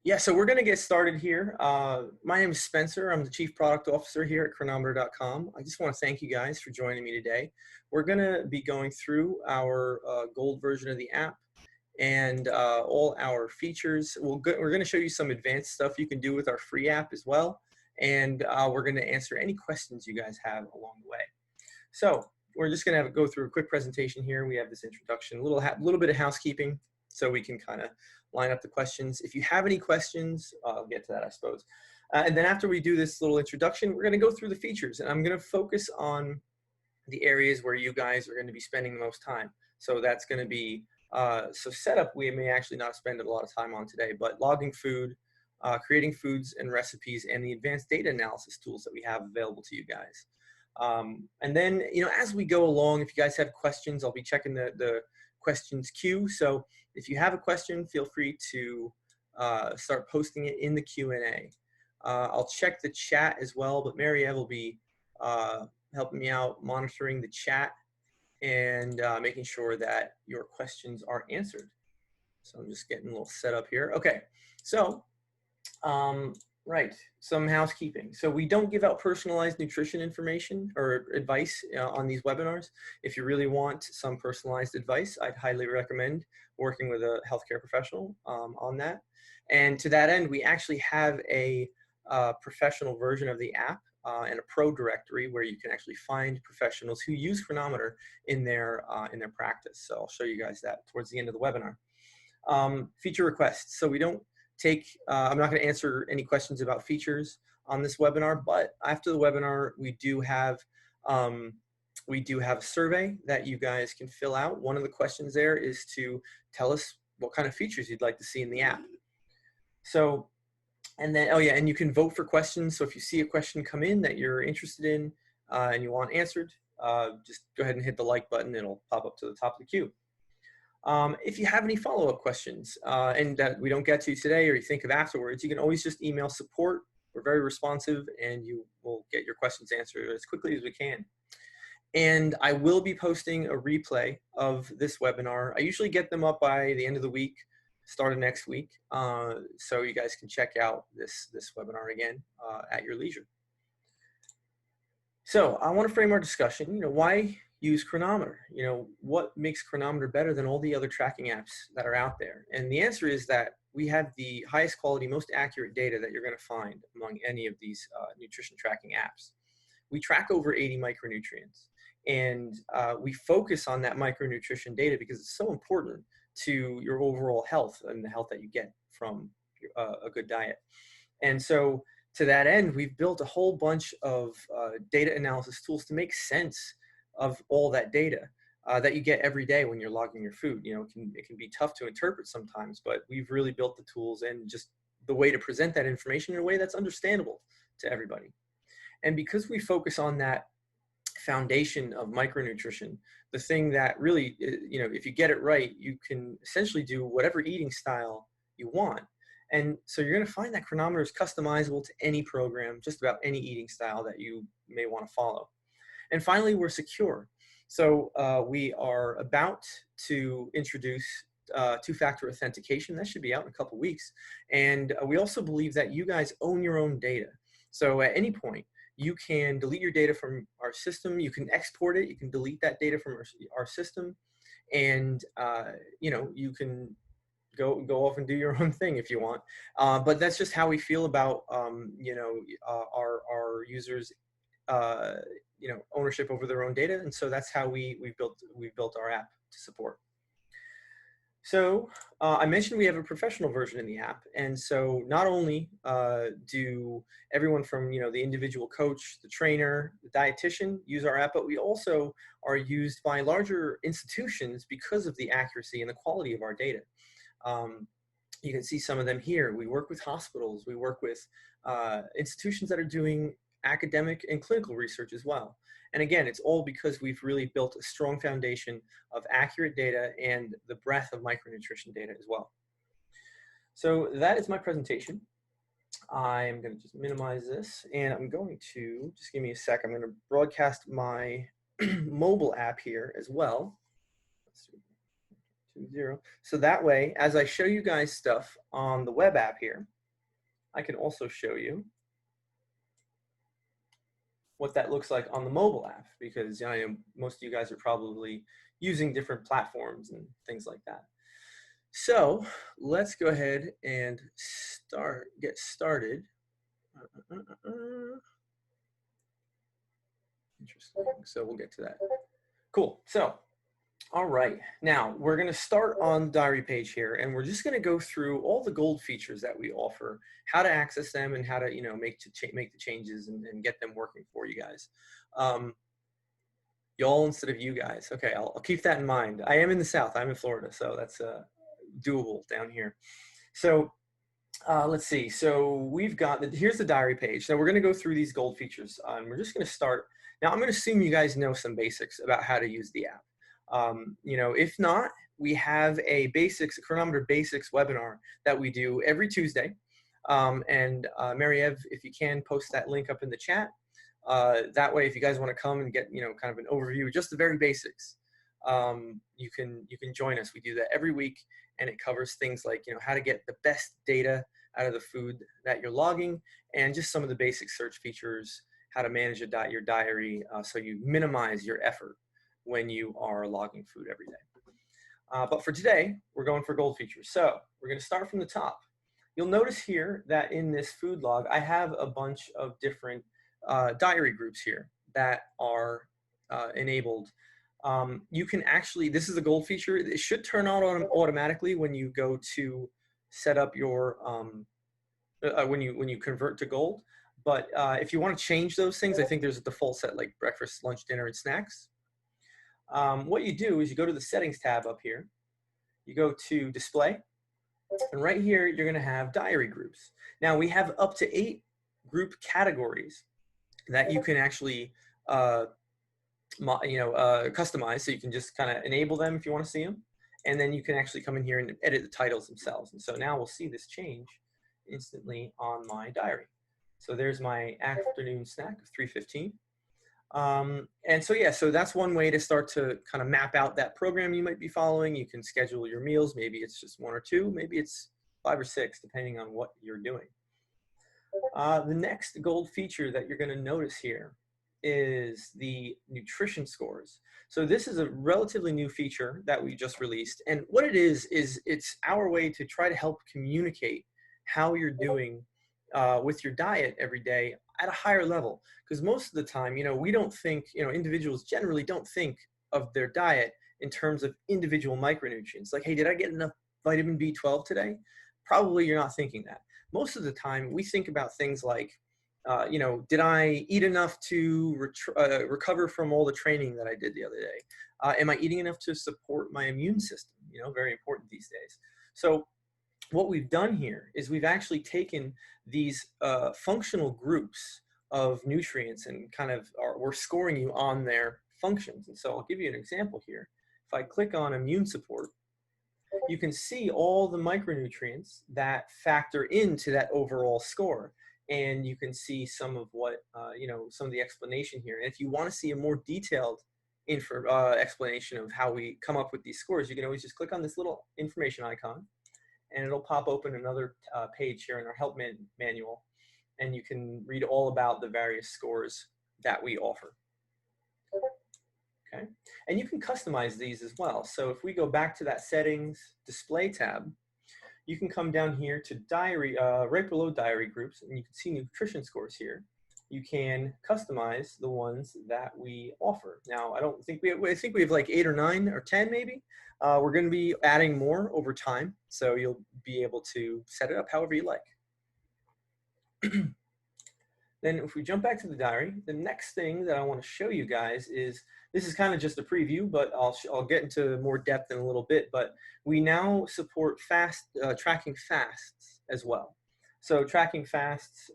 Yeah, so we're going to get started here. My name is Spencer. I'm the Chief Product Officer here at Cronometer.com. I just want to thank you guys for joining me today. We're going to be going through our gold version of the app and all our features. We're going to show you some advanced stuff you can do with our free app as well. And we're going to answer any questions you guys have along the way. So we're just going to go through a quick presentation here. We have this introduction, a little bit of housekeeping so we can kind of line up the questions. If you have any questions, I'll get to that, I suppose. And then after we do this little introduction, we're going to go through the features, and I'm going to focus on the areas where you guys are going to be spending the most time. So that's going to be, so setup we may actually not spend a lot of time on today, but logging food, creating foods and recipes, and the advanced data analysis tools that we have available to you guys. And then, as we go along, if you guys have questions, I'll be checking the questions queue. So if you have a question, feel free to start posting it in the Q&A. I'll check the chat as well, but Mary Eve will be helping me out monitoring the chat and making sure that your questions are answered. So I'm just getting a little set up here. Okay, so right, some housekeeping. So we don't give out personalized nutrition information or advice on these webinars. If you really want some personalized advice, I'd highly recommend working with a healthcare professional on that. And to that end, we actually have a professional version of the app and a pro directory where you can actually find professionals who use Cronometer in their practice. So I'll show you guys that towards the end of the webinar. Feature requests. So we don't I'm not going to answer any questions about features on this webinar, but after the webinar, we do have a survey that you guys can fill out. One of the questions there is to tell us what kind of features you'd like to see in the app. So, and then, oh yeah, and you can vote for questions. So if you see a question come in that you're interested in and you want answered, just go ahead and hit the like button. It'll pop up to the top of the queue. If you have any follow-up questions and that we don't get to today or you think of afterwards, you can always just email support. We're very responsive and you will get your questions answered as quickly as we can. And I will be posting a replay of this webinar. I usually get them up by the end of the week, start of next week, so you guys can check out this webinar again at your leisure. So I want to frame our discussion, why use Cronometer? What makes Cronometer better than all the other tracking apps that are out there? And the answer is that we have the highest quality, most accurate data that you're going to find among any of these nutrition tracking apps. We track over 80 micronutrients, and we focus on that micronutrition data because it's so important to your overall health and the health that you get from a good diet. And so to that end, we've built a whole bunch of data analysis tools to make sense of all that data that you get every day when you're logging your food. It can be tough to interpret sometimes, but we've really built the tools and just the way to present that information in a way that's understandable to everybody. And because we focus on that foundation of micronutrition, the thing that really, if you get it right, you can essentially do whatever eating style you want. And so you're going to find that Cronometer is customizable to any program, just about any eating style that you may want to follow. And finally, we're secure. So we are about to introduce two-factor authentication. That should be out in a couple weeks. And we also believe that you guys own your own data. So at any point, you can delete your data from our system. You can export it. You can delete that data from our system. And, you can go off and do your own thing if you want. But that's just how we feel about, our users' ownership over their own data, and so that's how we built our app to support. So I mentioned we have a professional version in the app, and so not only do everyone from the individual coach, the trainer, the dietitian use our app, but we also are used by larger institutions because of the accuracy and the quality of our data. You can see some of them here. We work with hospitals. We work with institutions that are doing academic and clinical research as well. And again, it's all because we've really built a strong foundation of accurate data and the breadth of micronutrition data as well. So that is my presentation. I'm going to just minimize this, and I'm going to, just give me a sec, I'm going to broadcast my mobile app here as well. Let's see. 0. So that way, as I show you guys stuff on the web app here, I can also show you what that looks like on the mobile app, because I know most of you guys are probably using different platforms and things like that. So let's go ahead and get started. Interesting. So we'll get to that. Cool. So, all right. Now we're going to start on the diary page here, and we're just going to go through all the gold features that we offer, how to access them, and how to make the changes and get them working for you guys. Y'all instead of you guys. Okay, I'll keep that in mind. I am in the South. I'm in Florida, so that's doable down here. So let's see. So we've got here's the diary page. So we're going to go through these gold features, and we're just going to start. Now I'm going to assume you guys know some basics about how to use the app. If not, we have a Cronometer basics webinar that we do every Tuesday. Mary Ev, if you can, post that link up in the chat. That way, if you guys want to come and get kind of an overview of just the very basics, you can join us. We do that every week, and it covers things like how to get the best data out of the food that you're logging, and just some of the basic search features, how to manage your diary so you minimize your effort when you are logging food every day. But for today, we're going for gold features. So we're going to start from the top. You'll notice here that in this food log, I have a bunch of different diary groups here that are enabled. You can actually, this is a gold feature. It should turn on automatically when you go to set up your, when you convert to gold. But if you want to change those things, I think there's a default set like breakfast, lunch, dinner, and snacks. What you do is you go to the settings tab up here. You go to display. And right here, you're going to have diary groups. Now, we have up to 8 group categories that you can actually customize. So you can just kind of enable them if you want to see them. And then you can actually come in here and edit the titles themselves. And so now we'll see this change instantly on my diary. So there's my afternoon snack of 3:15. And so, yeah, so that's one way to start to kind of map out that program you might be following. You can schedule your meals. Maybe it's just 1 or 2, maybe it's 5 or 6, depending on what you're doing. The next gold feature that you're going to notice here is the nutrition scores. So this is a relatively new feature that we just released. And what it is it's our way to try to help communicate how you're doing with your diet every day at a higher level. Because most of the time, we don't think, individuals generally don't think of their diet in terms of individual micronutrients. Like, hey, did I get enough vitamin B12 today? Probably you're not thinking that. Most of the time, we think about things like, did I eat enough to recover from all the training that I did the other day? Am I eating enough to support my immune system? Very important these days. So what we've done here is we've actually taken these functional groups of nutrients and we're scoring you on their functions. And so I'll give you an example here. If I click on immune support, you can see all the micronutrients that factor into that overall score. And you can see some of what, some of the explanation here. And if you want to see a more detailed explanation of how we come up with these scores, you can always just click on this little information icon, and it'll pop open another page here in our help manual, and you can read all about the various scores that we offer. Okay, and you can customize these as well. So if we go back to that settings display tab, you can come down here to diary, right below diary groups, and you can see nutrition scores here. You can customize the ones that we offer. Now, I think we have like 8 or 9 or 10 maybe. We're going to be adding more over time, so you'll be able to set it up however you like. Then if we jump back to the diary, the next thing that I want to show you guys is, this is kind of just a preview, but I'll get into more depth in a little bit, but we now support tracking fasts as well. So tracking fasts,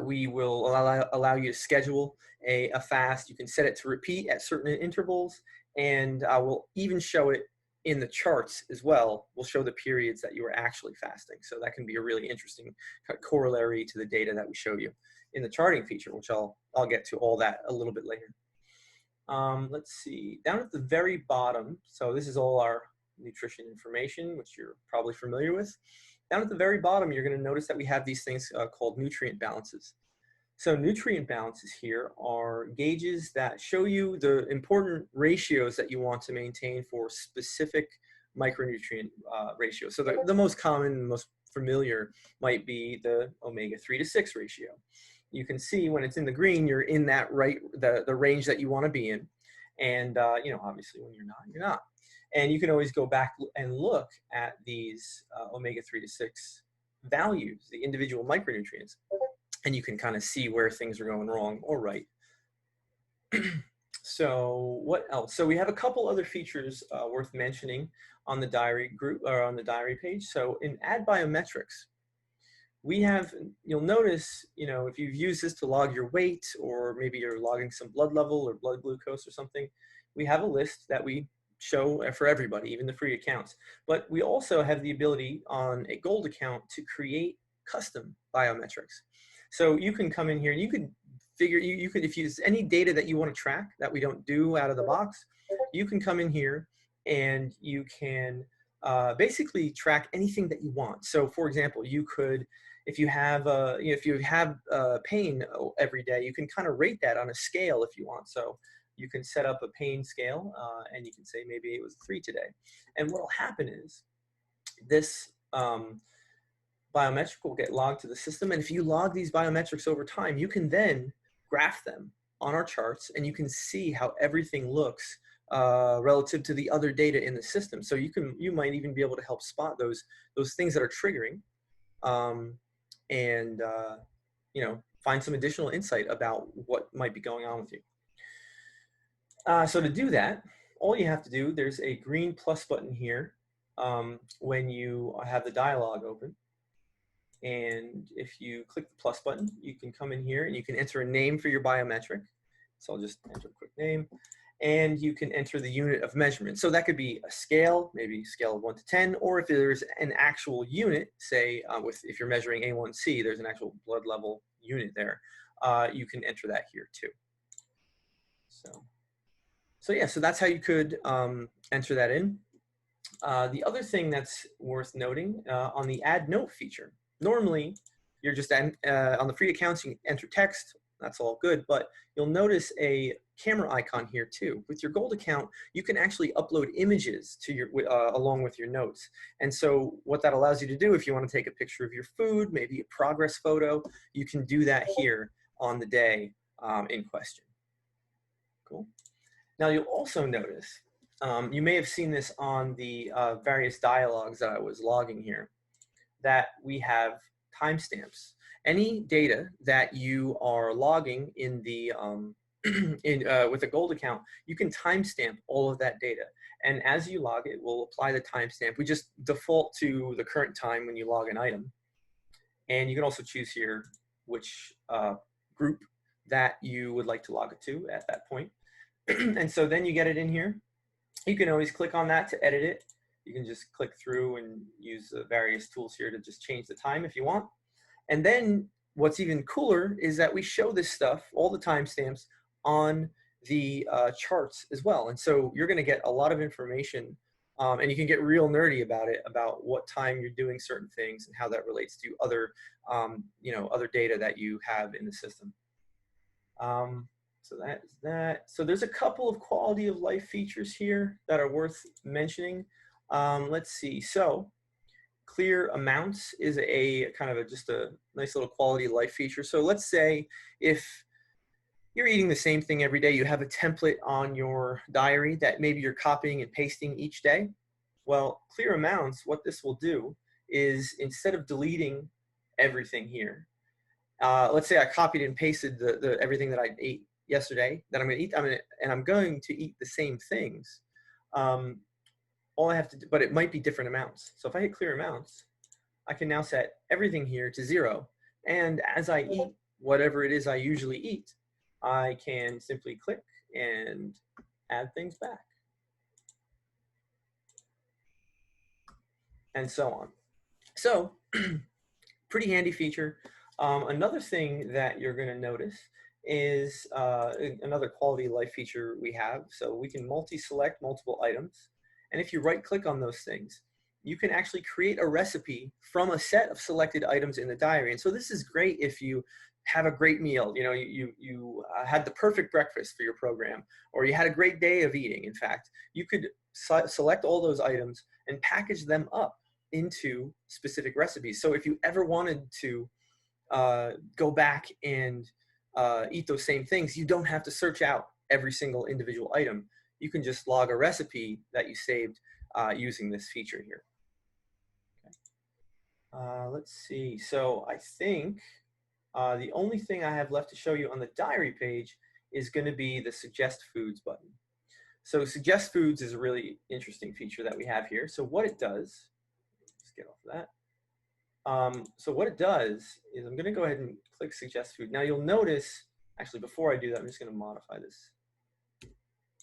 we will allow you to schedule a fast. You can set it to repeat at certain intervals, and we'll even show it in the charts as well. We'll show the periods that you are actually fasting. So that can be a really interesting corollary to the data that we show you in the charting feature, which I'll get to all that a little bit later. Let's see, down at the very bottom, so this is all our nutrition information, which you're probably familiar with. Down at the very bottom, you're going to notice that we have these things called nutrient balances. So nutrient balances here are gauges that show you the important ratios that you want to maintain for specific micronutrient ratios. So the most common, most familiar might be the omega-3 to 6 ratio. You can see when it's in the green, you're in that the range that you want to be in. And you know, obviously when you're not, you're not. And you can always go back and look at these omega-3 to 6 values, the individual micronutrients, and you can kind of see where things are going wrong or right. So what else? So we have a couple other features worth mentioning on the diary group or on the diary page. So in Add Biometrics, we have, you'll notice, you know, if you've used this to log your weight, or maybe you're logging some blood level or blood glucose or something, we have a list that we show for everybody, even the free accounts. But we also have the ability on a gold account to create custom biometrics. So you can come in here and you could figure, you could, if there's any data that you want to track that we don't do out of the box, you can come in here and you can basically track anything that you want. So for example, you could, if you have pain every day, you can kind of rate that on a scale if you want. So you can set up a pain scale and you can say maybe it was 3 today. And what will happen is this biometric will get logged to the system. And if you log these biometrics over time, you can then graph them on our charts and you can see how everything looks relative to the other data in the system. So you might even be able to help spot those things that are triggering and you know, find some additional insight about what might be going on with you. So to do that, all you have to do, there's a green plus button here when you have the dialog open. And if you click the plus button, you can come in here and you can enter a name for your biometric. So I'll just enter a quick name. And you can enter the unit of measurement. So that could be a scale, maybe scale of 1 to 10, or if there's an actual unit, say if you're measuring A1C, there's an actual blood level unit there. You can enter that here too. So yeah, so that's how you could enter that in. The other thing that's worth noting on the add note feature, normally you're just on the free accounts, you can enter text, that's all good, but you'll notice a camera icon here too. With your gold account, you can actually upload images to your along with your notes. And so what that allows you to do, if you want to take a picture of your food, maybe a progress photo, you can do that here on the day in question. Cool. Now you'll also notice, you may have seen this on the various dialogues that I was logging here, that we have timestamps. Any data that you are logging in the with a gold account, you can timestamp all of that data. And as you log it, we'll apply the timestamp. We just default to the current time when you log an item. And you can also choose here which group that you would like to log it to at that point. And so then you get it in here. You can always click on that to edit it. You can just click through and use the various tools here to just change the time if you want. And then what's even cooler is that we show this stuff, all the timestamps, on the charts as well. And so you're going to get a lot of information and you can get real nerdy about it, about what time you're doing certain things and how that relates to other, you know, other data that you have in the system. So that is that. So there's a couple of quality of life features here that are worth mentioning. Let's see. So clear amounts is a kind of just a nice little quality of life feature. So let's say if you're eating the same thing every day, you have a template on your diary that maybe you're copying and pasting each day. Well, clear amounts, what this will do is instead of deleting everything here, let's say I copied and pasted everything that I ate yesterday that I'm going to eat, and I'm going to eat the same things. All I have to do, but it might be different amounts. So if I hit clear amounts, I can now set everything here to 0. And as I eat whatever it is I usually eat, I can simply click and add things back. And so on. So pretty handy feature. Another thing that you're going to notice is another quality of life feature we have. So we can multi-select multiple items. And if you right click on those things, you can actually create a recipe from a set of selected items in the diary. And so this is great if you have a great meal, you know, you had the perfect breakfast for your program, or you had a great day of eating. In fact, you could select all those items and package them up into specific recipes. So if you ever wanted to go back and eat those same things, you don't have to search out every single individual item. You can just log a recipe that you saved using this feature here. Okay. Let's see. So I think the only thing I have left to show you on the diary page is going to be the Suggest Foods button. So Suggest Foods is a really interesting feature that we have here. So what it does, let's get off of that. So what it does is I'm going to go ahead and click Suggest Food. Now you'll notice, actually before I do that, I'm just going to modify this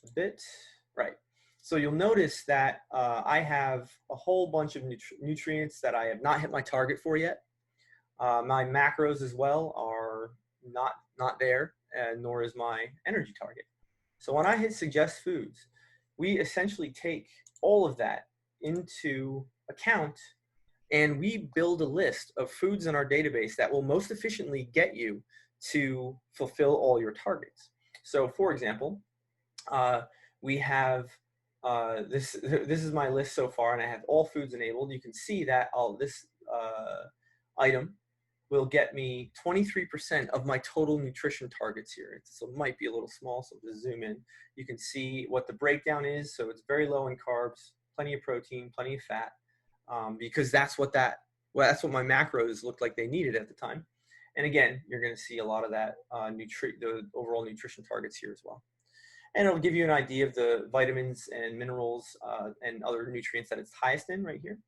a bit. Right. So you'll notice that I have a whole bunch of nutrients that I have not hit my target for yet. My macros as well are not there, nor is my energy target. So when I hit Suggest Foods, we essentially take all of that into account, and we build a list of foods in our database that will most efficiently get you to fulfill all your targets. So for example, we have this is my list so far, and I have all foods enabled. You can see that this item will get me 23% of my total nutrition targets here. So it might be a little small, so just zoom in. You can see what the breakdown is. So it's very low in carbs, plenty of protein, plenty of fat, because that's what my macros looked like they needed at the time. And again, you're going to see a lot of that the overall nutrition targets here as well. And it'll give you an idea of the vitamins and minerals and other nutrients that it's highest in right here.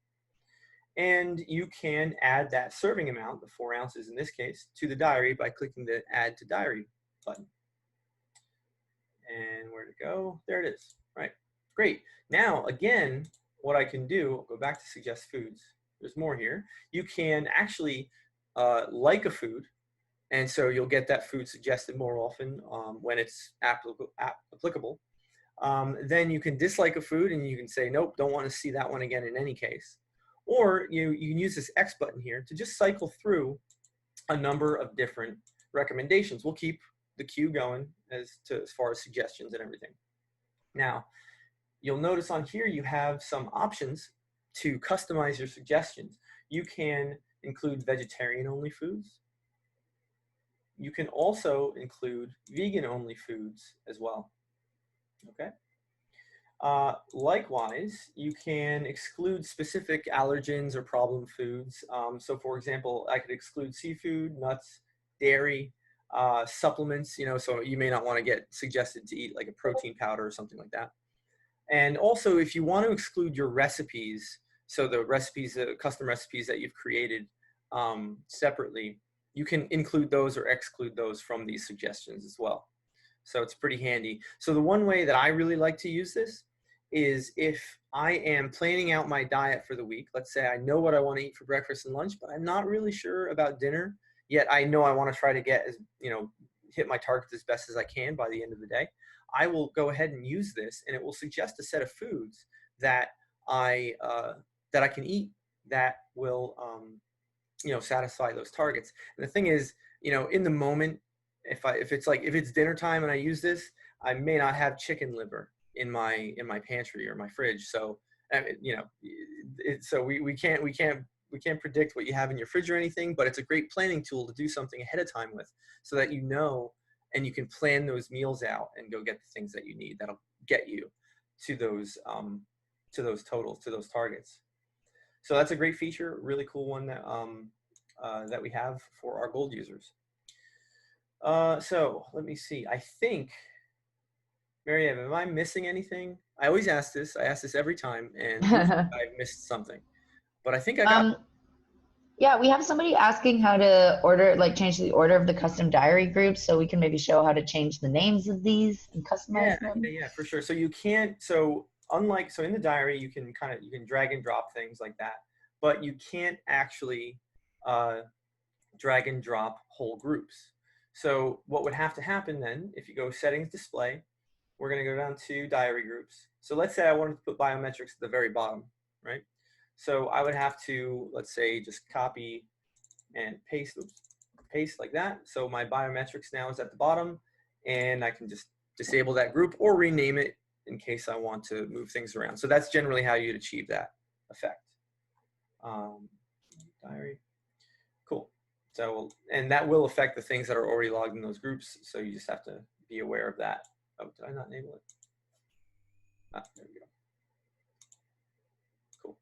And you can add that serving amount, the 4 ounces in this case, to the diary by clicking the Add to Diary button. And where to go? There it is. Right. Great. Now, again, what I can do, I'll go back to Suggest Foods. There's more here. You can actually like a food, and so you'll get that food suggested more often when it's applicable. Then you can dislike a food, and you can say, nope, don't want to see that one again in any case. Or you can use this X button here to just cycle through a number of different recommendations. We'll keep the queue going as far as suggestions and everything. Now, you'll notice on here you have some options to customize your suggestions. You can include vegetarian-only foods. You can also include vegan-only foods as well. Okay. Likewise, you can exclude specific allergens or problem foods. So for example, I could exclude seafood, nuts, dairy, supplements, you know, so you may not want to get suggested to eat like a protein powder or something like that. And also if you want to exclude your recipes, so the recipes, custom recipes that you've created separately, you can include those or exclude those from these suggestions as well. So it's pretty handy. So the one way that I really like to use this is if I am planning out my diet for the week. Let's say I know what I want to eat for breakfast and lunch, but I'm not really sure about dinner, yet I know I want to try to get, hit my targets as best as I can by the end of the day. I will go ahead and use this, and it will suggest a set of foods that I can eat that will satisfy those targets. And the thing is, in the moment, if it's dinner time and I use this, I may not have chicken liver in my pantry or my fridge. So so we can't predict what you have in your fridge or anything, but it's a great planning tool to do something ahead of time with, so that and you can plan those meals out and go get the things that you need that'll get you to those totals, to those targets. So that's a great feature, really cool one that we have for our gold users. So let me see. I think, Mary Eve, am I missing anything? I always ask this. I ask this every time, and I've missed something. But I think I got. Yeah, we have somebody asking how to change the order of the custom diary groups, so we can maybe show how to change the names of these and customize them. Yeah, for sure. So you can't. So in the diary, you can drag and drop things like that, but you can't actually drag and drop whole groups. So what would have to happen then, if you go settings display, we're going to go down to diary groups. So let's say I wanted to put biometrics at the very bottom, right? So I would have to, let's say, just copy and paste, paste like that. So my biometrics now is at the bottom, and I can just disable that group or rename it in case I want to move things around. So that's generally how you'd achieve that effect. Diary, cool. So, and that will affect the things that are already logged in those groups. So you just have to be aware of that. Oh, did I not enable it? Ah, there we go. Cool.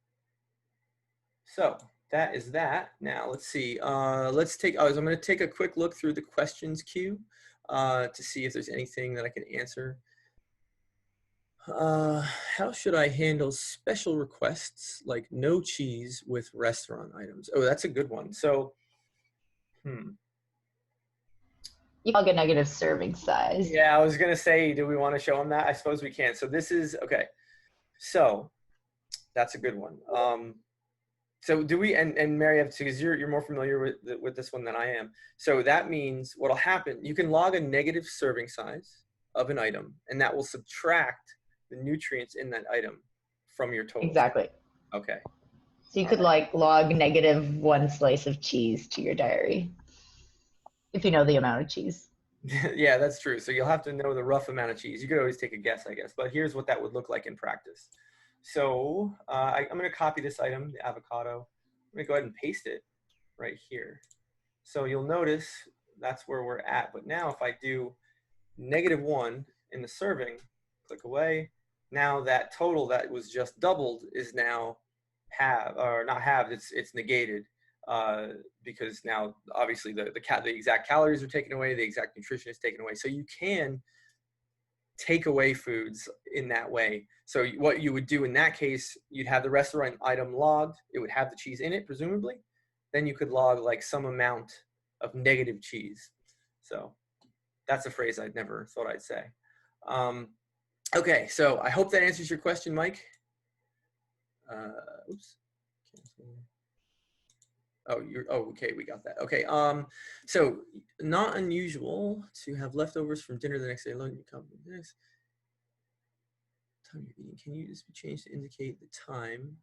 So that is that. Now let's see. Let's take. I'm going to take a quick look through the questions queue to see if there's anything that I can answer. How should I handle special requests like no cheese with restaurant items? Oh, that's a good one. So, You log a negative serving size. yeah, I was going to say, do we want to show them that? I suppose we can. So this is, okay. So that's a good one. So do we, and Mary, because you're more familiar with this one than I am. So that means what'll happen, you can log a negative serving size of an item, and that will subtract the nutrients in that item from your total. Exactly. Okay. So you could like log -1 slice of cheese to your diary, if you know the amount of cheese. Yeah, that's true. So you'll have to know the rough amount of cheese. You could always take a guess, I guess, but here's what that would look like in practice. So I'm going to copy this item, the avocado. I'm going to go ahead and paste it right here. So you'll notice that's where we're at. But now if I do -1 in the serving, click away. Now that total that was just doubled is now not halved, it's negated. Because now obviously the exact calories are taken away, the exact nutrition is taken away. So you can take away foods in that way. So what you would do in that case, you'd have the restaurant item logged. It would have the cheese in it, presumably. Then you could log like some amount of negative cheese. So that's a phrase I'd never thought I'd say. Okay, so I hope that answers your question, Mike. Oops. Oh, okay, we got that. Okay, so not unusual to have leftovers from dinner the next day. Lunch, time you're eating. Can you just be changed to indicate the time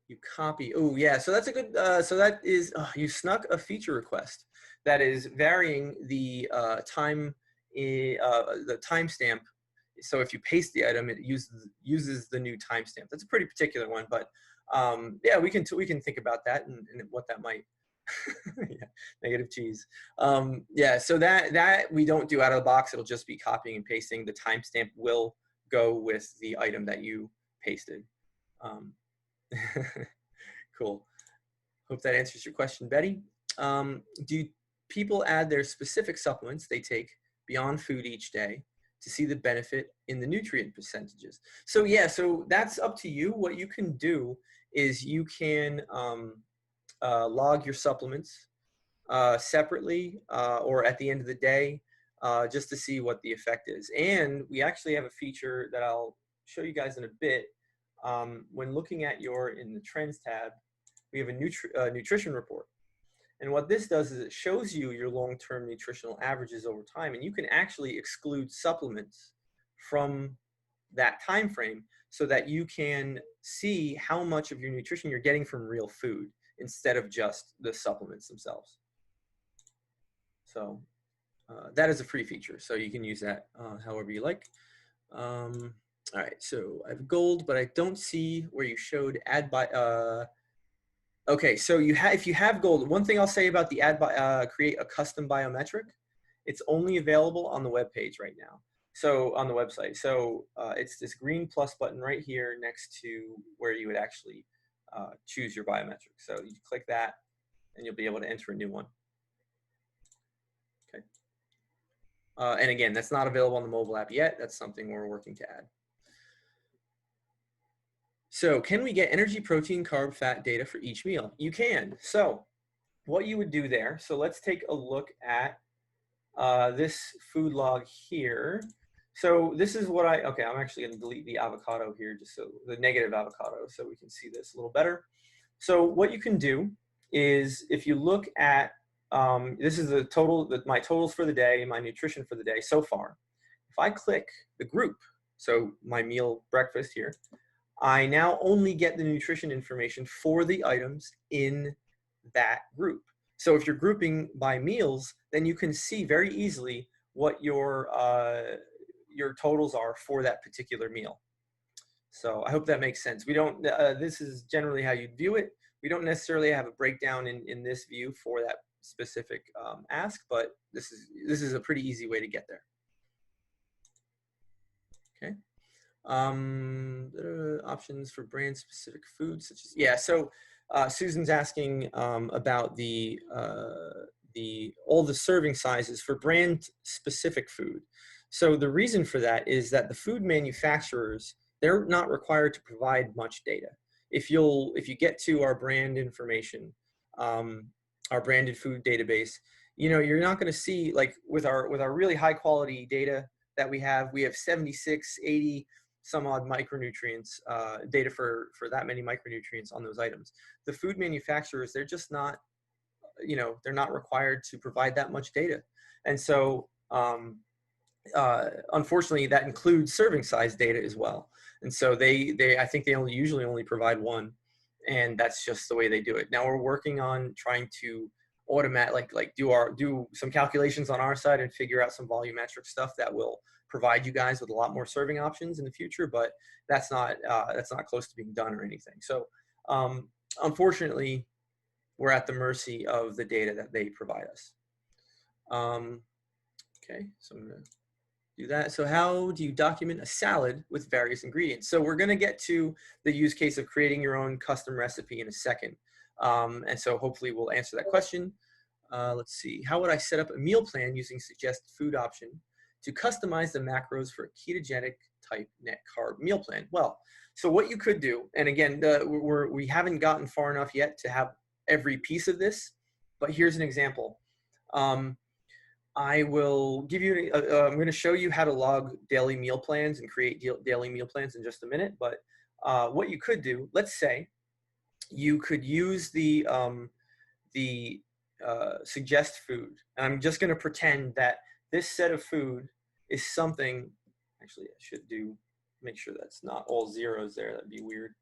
you copy? Oh, yeah. So that's a good. So that is you snuck a feature request that is varying the the timestamp. So if you paste the item, it uses the new timestamp. That's a pretty particular one, but yeah, we can think about that and what that might. Yeah, negative cheese. Yeah, so that we don't do out of the box. It'll just be copying and pasting. The timestamp will go with the item that you pasted. Cool. Hope that answers your question, Betty. Do people add their specific supplements they take beyond food each day to see the benefit in the nutrient percentages? So yeah, so that's up to you. What you can do is you can log your supplements separately or at the end of the day just to see what the effect is. And we actually have a feature that I'll show you guys in a bit. When looking at in the trends tab, we have a nutrition report. And what this does is it shows you your long-term nutritional averages over time, and you can actually exclude supplements from that time frame so that you can see how much of your nutrition you're getting from real food instead of just the supplements themselves. So that is a free feature, so you can use that however you like. All right, so I have gold, but I don't see where you showed add by. Okay, so if you have gold, one thing I'll say about the create a custom biometric, it's only available on the web page right now. So on the website, so it's this green plus button right here next to where you would actually choose your biometric. So you click that, and you'll be able to enter a new one. Okay. And again, that's not available on the mobile app yet. That's something we're working to add. So can we get energy, protein, carb, fat data for each meal? You can. So what you would do there, so let's take a look at this food log here. So this is what okay, I'm actually going to delete the avocado here, just so the negative avocado, so we can see this a little better. So what you can do is if you look at this is the total, my totals for the day, my nutrition for the day so far. If I click the group, so my meal breakfast here, I now only get the nutrition information for the items in that group. So if you're grouping by meals, then you can see very easily what your totals are for that particular meal. So I hope that makes sense. We don't, this is generally how you'd view it. We don't necessarily have a breakdown in this view for that specific ask, but this is a pretty easy way to get there. Okay. Options for brand specific foods such as, yeah, so Susan's asking about all the serving sizes for brand specific food. So the reason for that is that the food manufacturers, they're not required to provide much data. If you get to our brand information, our branded food database, you're not going to see, like with our really high quality data that we have 76, 80 some odd micronutrients, data for that many micronutrients on those items. The food manufacturers, they're just not, they're not required to provide that much data. And so unfortunately that includes serving size data as well. And so I think they usually only provide one, and that's just the way they do it. Now we're working on trying to automate, like do some calculations on our side and figure out some volumetric stuff that will provide you guys with a lot more serving options in the future, but that's not close to being done or anything. So unfortunately, we're at the mercy of the data that they provide us. Okay, so I'm gonna do that. So how do you document a salad with various ingredients? So we're gonna get to the use case of creating your own custom recipe in a second. And so hopefully we'll answer that question. Let's see, how would I set up a meal plan using suggested food option to customize the macros for a ketogenic type net carb meal plan? Well, so what you could do, and again, we haven't gotten far enough yet to have every piece of this, but here's an example. I will give you, I'm going to show you how to log daily meal plans and create daily meal plans in just a minute. But what you could do, let's say you could use the suggest food. And I'm just going to pretend that this set of food is something, actually I should make sure that's not all zeros there. That'd be weird.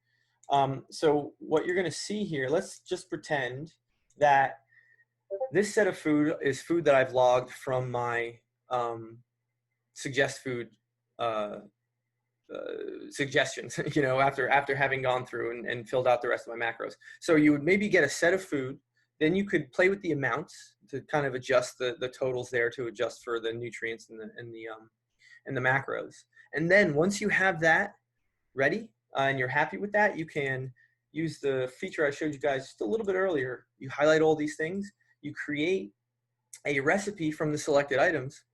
So what you're going to see here, let's just pretend that this set of food is food that I've logged from my suggest food suggestions, after having gone through and filled out the rest of my macros. So you would maybe get a set of food, then you could play with the amounts to kind of adjust the totals there to adjust for the nutrients and the macros. And then once you have that ready and you're happy with that, you can use the feature I showed you guys just a little bit earlier. You highlight all these things, you create a recipe from the selected items,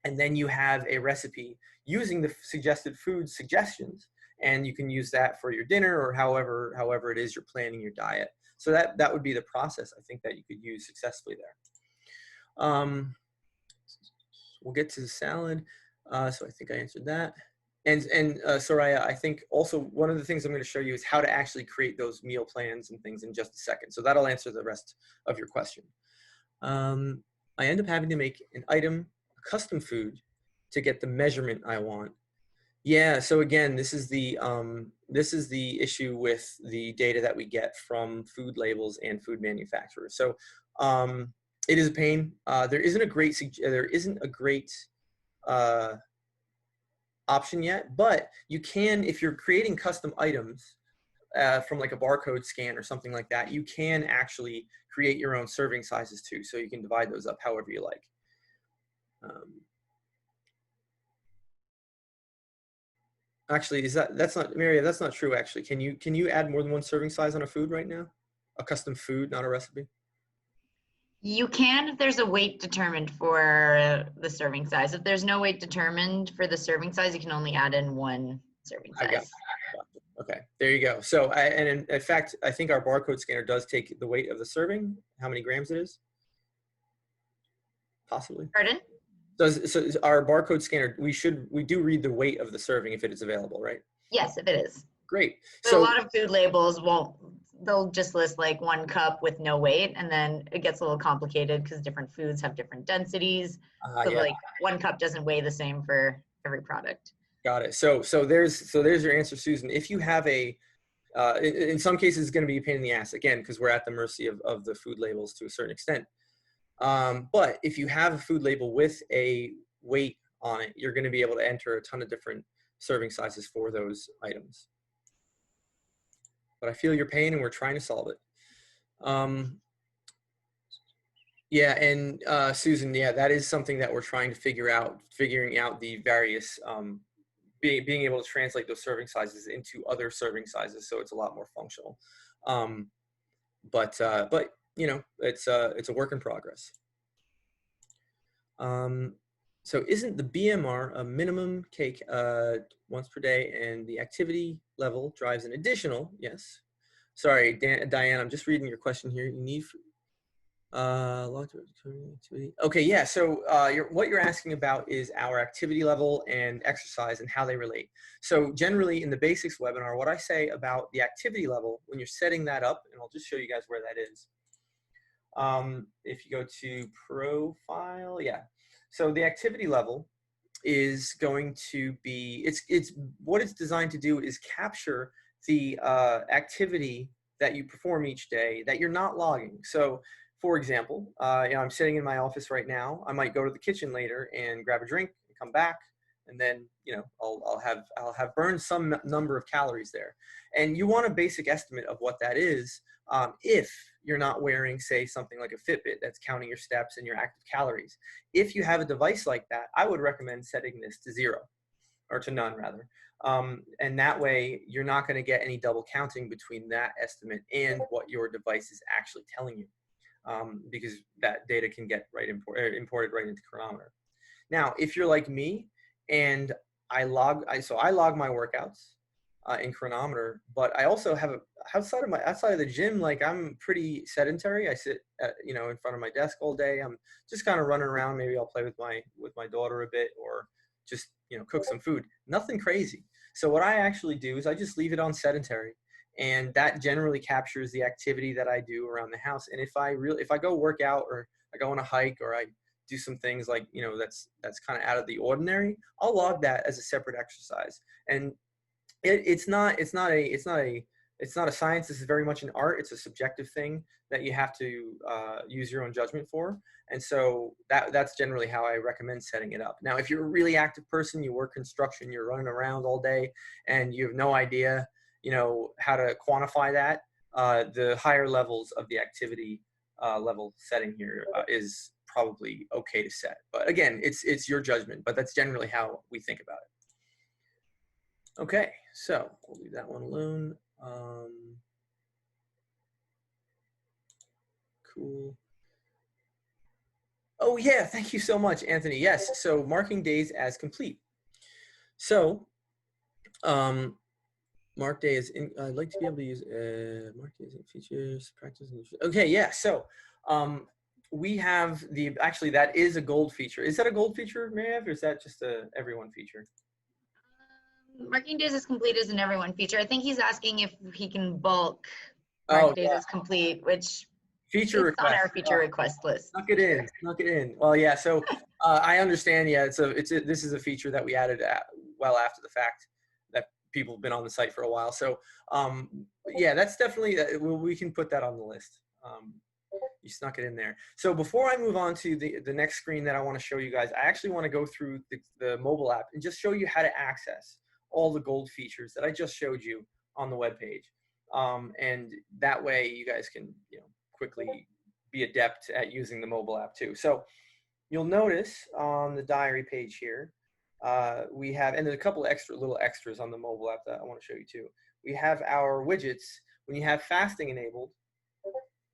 and then you have a recipe using the suggested food suggestions, and you can use that for your dinner or however it is you're planning your diet. So that would be the process I think that you could use successfully there. We'll get to the salad. So I think I answered that. And Soraya, I think also one of the things I'm going to show you is how to actually create those meal plans and things in just a second. So that'll answer the rest of your question. I end up having to make an item, a custom food, to get the measurement I want. Yeah, so again, this is the issue with the data that we get from food labels and food manufacturers. So it is a pain. There isn't a great option yet, but you can, if you're creating custom items from like a barcode scan or something like that, you can actually create your own serving sizes too. So you can divide those up however you like. Actually, that's not, Maria, that's not true actually. Can you add more than one serving size on a food right now? A custom food, not a recipe? You can if there's a weight determined for the serving size. If there's no weight determined for the serving size, you can only add in one serving size. I got it. Okay, there you go. So, and in fact, I think our barcode scanner does take the weight of the serving, how many grams it is, possibly. Pardon? So our barcode scanner, we do read the weight of the serving if it is available, right? Yes, if it is. Great. So a lot of food labels won't they'll just list like 1 cup with no weight, and then it gets a little complicated because different foods have different densities. So Yeah, like 1 cup doesn't weigh the same for every product. got it. So there's your answer, Susan. If you have a in some cases, it's going to be a pain in the ass again because we're at the mercy of the food labels to a certain extent. But if you have a food label with a weight on it, you're going to be able to enter a ton of different serving sizes for those items. But I feel your pain, and we're trying to solve it. Yeah, and Susan, yeah, that is something that we're trying to figuring out the various being able to translate those serving sizes into other serving sizes, so it's a lot more functional. But you know, it's a work in progress. So isn't the BMR a minimum cake once per day, and the activity level drives an additional? Yes. Sorry, Diane, I'm just reading your question here. You need okay, yeah. So what you're asking about is our activity level and exercise and how they relate. So generally in the basics webinar, what I say about the activity level when you're setting that up, and I'll just show you guys where that is. If you go to profile, yeah. So the activity level is going to be, it's what it's designed to do is capture the activity that you perform each day that you're not logging. So for example, you know, I'm sitting in my office right now. I might go to the kitchen later and grab a drink and come back, and then, you know, I'll have burned some number of calories there. And you want a basic estimate of what that is if you're not wearing, say, something like a Fitbit that's counting your steps and your active calories. If you have a device like that, I would recommend setting this to 0, or to none rather. And that way you're not going to get any double counting between that estimate and what your device is actually telling you. Because that data can get imported right into Cronometer. Now, if you're like me and I log my workouts in Cronometer, but I also have outside of the gym, like I'm pretty sedentary. I sit you know, in front of my desk all day. I'm just kind of running around. Maybe I'll play with my daughter a bit, or just, you know, cook some food. Nothing crazy. So what I actually do is I just leave it on sedentary, and that generally captures the activity that I do around the house. And if I go work out, or I go on a hike, or I do some things like, you know, that's kind of out of the ordinary, I'll log that as a separate exercise. And it's not a science. This is very much an art. It's a subjective thing that you have to use your own judgment for. And so that's generally how I recommend setting it up. Now, if you're a really active person, you work construction, you're running around all day, and you have no idea, you know, how to quantify that, the higher levels of the activity level setting here is probably okay to set. But again, it's your judgment, but that's generally how we think about it. Okay, so we'll leave that one alone. Cool. Oh yeah, thank you so much, Anthony. Yes, so marking days as complete. So, mark day is in, I'd like to be able to use mark days and features, practice. Okay, yeah, so we have actually that is a gold feature. Is that a gold feature, Mary, or is that just a everyone feature? Marking days as complete is an everyone feature. I think he's asking if he can bulk mark days as complete, which feature request on our feature request list. Snuck it in. Well, yeah. So I understand. Yeah, this is a feature that we added well after the fact, that people have been on the site for a while. So yeah, that's definitely we can put that on the list. You snuck it in there. So before I move on to the next screen that I want to show you guys, I actually want to go through the mobile app and just show you how to access all the gold features that I just showed you on the web page. And that way you guys can, you know, quickly be adept at using the mobile app too. So you'll notice on the diary page here, we have, and there's a couple of little extras on the mobile app that I want to show you too. We have our widgets. When you have fasting enabled,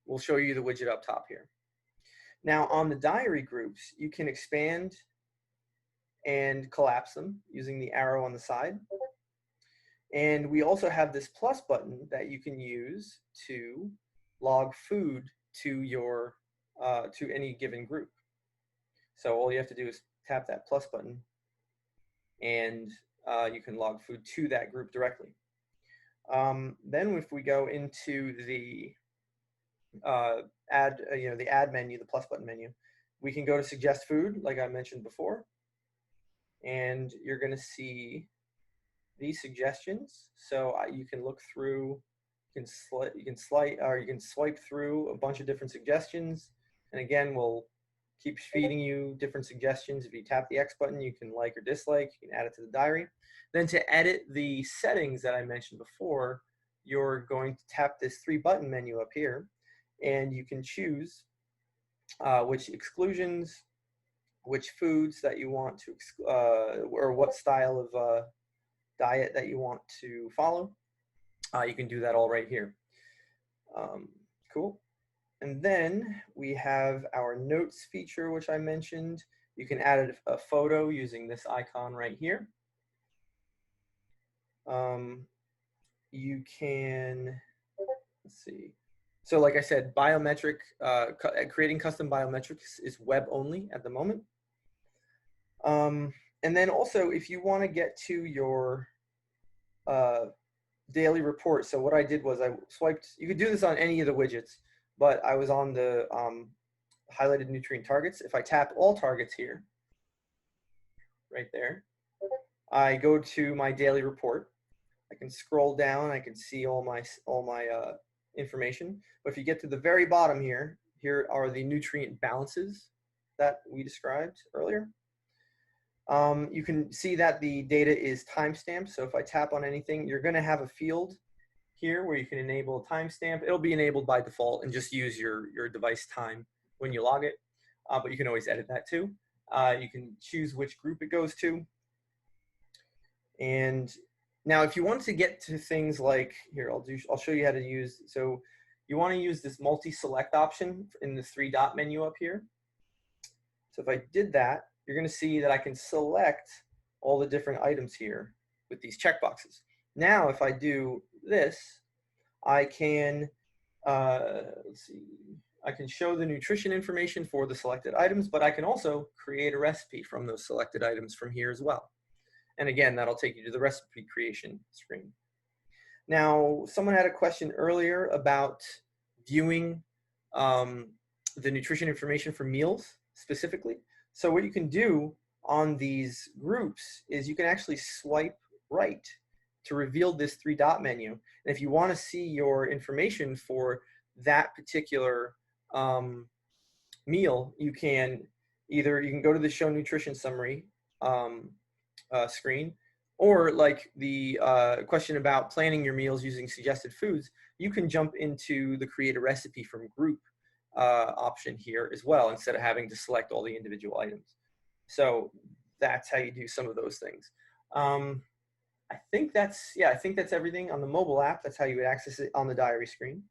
we'll show you the widget up top here. Now on the diary groups, you can expand and collapse them using the arrow on the side. And we also have this plus button that you can use to log food to your to any given group. So all you have to do is tap that plus button, and you can log food to that group directly. Then if we go into the the add menu, the plus button menu, we can go to suggest food, like I mentioned before, and you're going to see these suggestions. So you can look through, you can swipe through a bunch of different suggestions, and again, we'll keep feeding you different suggestions. If you tap the X button, you can like or dislike. You can add it to the diary. Then to edit the settings that I mentioned before, you're going to tap this 3-button menu up here, and you can choose which exclusions, which foods that you want to, or what style of diet that you want to follow. You can do that all right here. Cool. And then we have our notes feature, which I mentioned. You can add a photo using this icon right here. You can, let's see. So like I said, biometric, creating custom biometrics is web only at the moment. And then also, if you want to get to your daily report, so what I did was I swiped, you could do this on any of the widgets, but I was on the highlighted nutrient targets. If I tap all targets here, right there, I go to my daily report. I can scroll down, I can see all my information. But if you get to the very bottom here, here are the nutrient balances that we described earlier. You can see that the data is timestamped. So if I tap on anything, you're going to have a field here where you can enable a timestamp. It'll be enabled by default and just use your device time when you log it. But you can always edit that too. You can choose which group it goes to. And now if you want to get to things like, here, I'll show you how to use, so you want to use this multi-select option in the 3-dot menu up here. So if I did that, you're going to see that I can select all the different items here with these checkboxes. Now, if I do this, I can, let's see, I can show the nutrition information for the selected items, but I can also create a recipe from those selected items from here as well. And again, that'll take you to the recipe creation screen. Now, someone had a question earlier about viewing the nutrition information for meals specifically. So what you can do on these groups is you can actually swipe right to reveal this 3-dot menu. And if you want to see your information for that particular meal, you can go to the show nutrition summary screen, or like the question about planning your meals using suggested foods, you can jump into the create a recipe from group option here as well, instead of having to select all the individual items. So that's how you do some of those things. I think that's everything on the mobile app. That's how you would access it on the diary screen.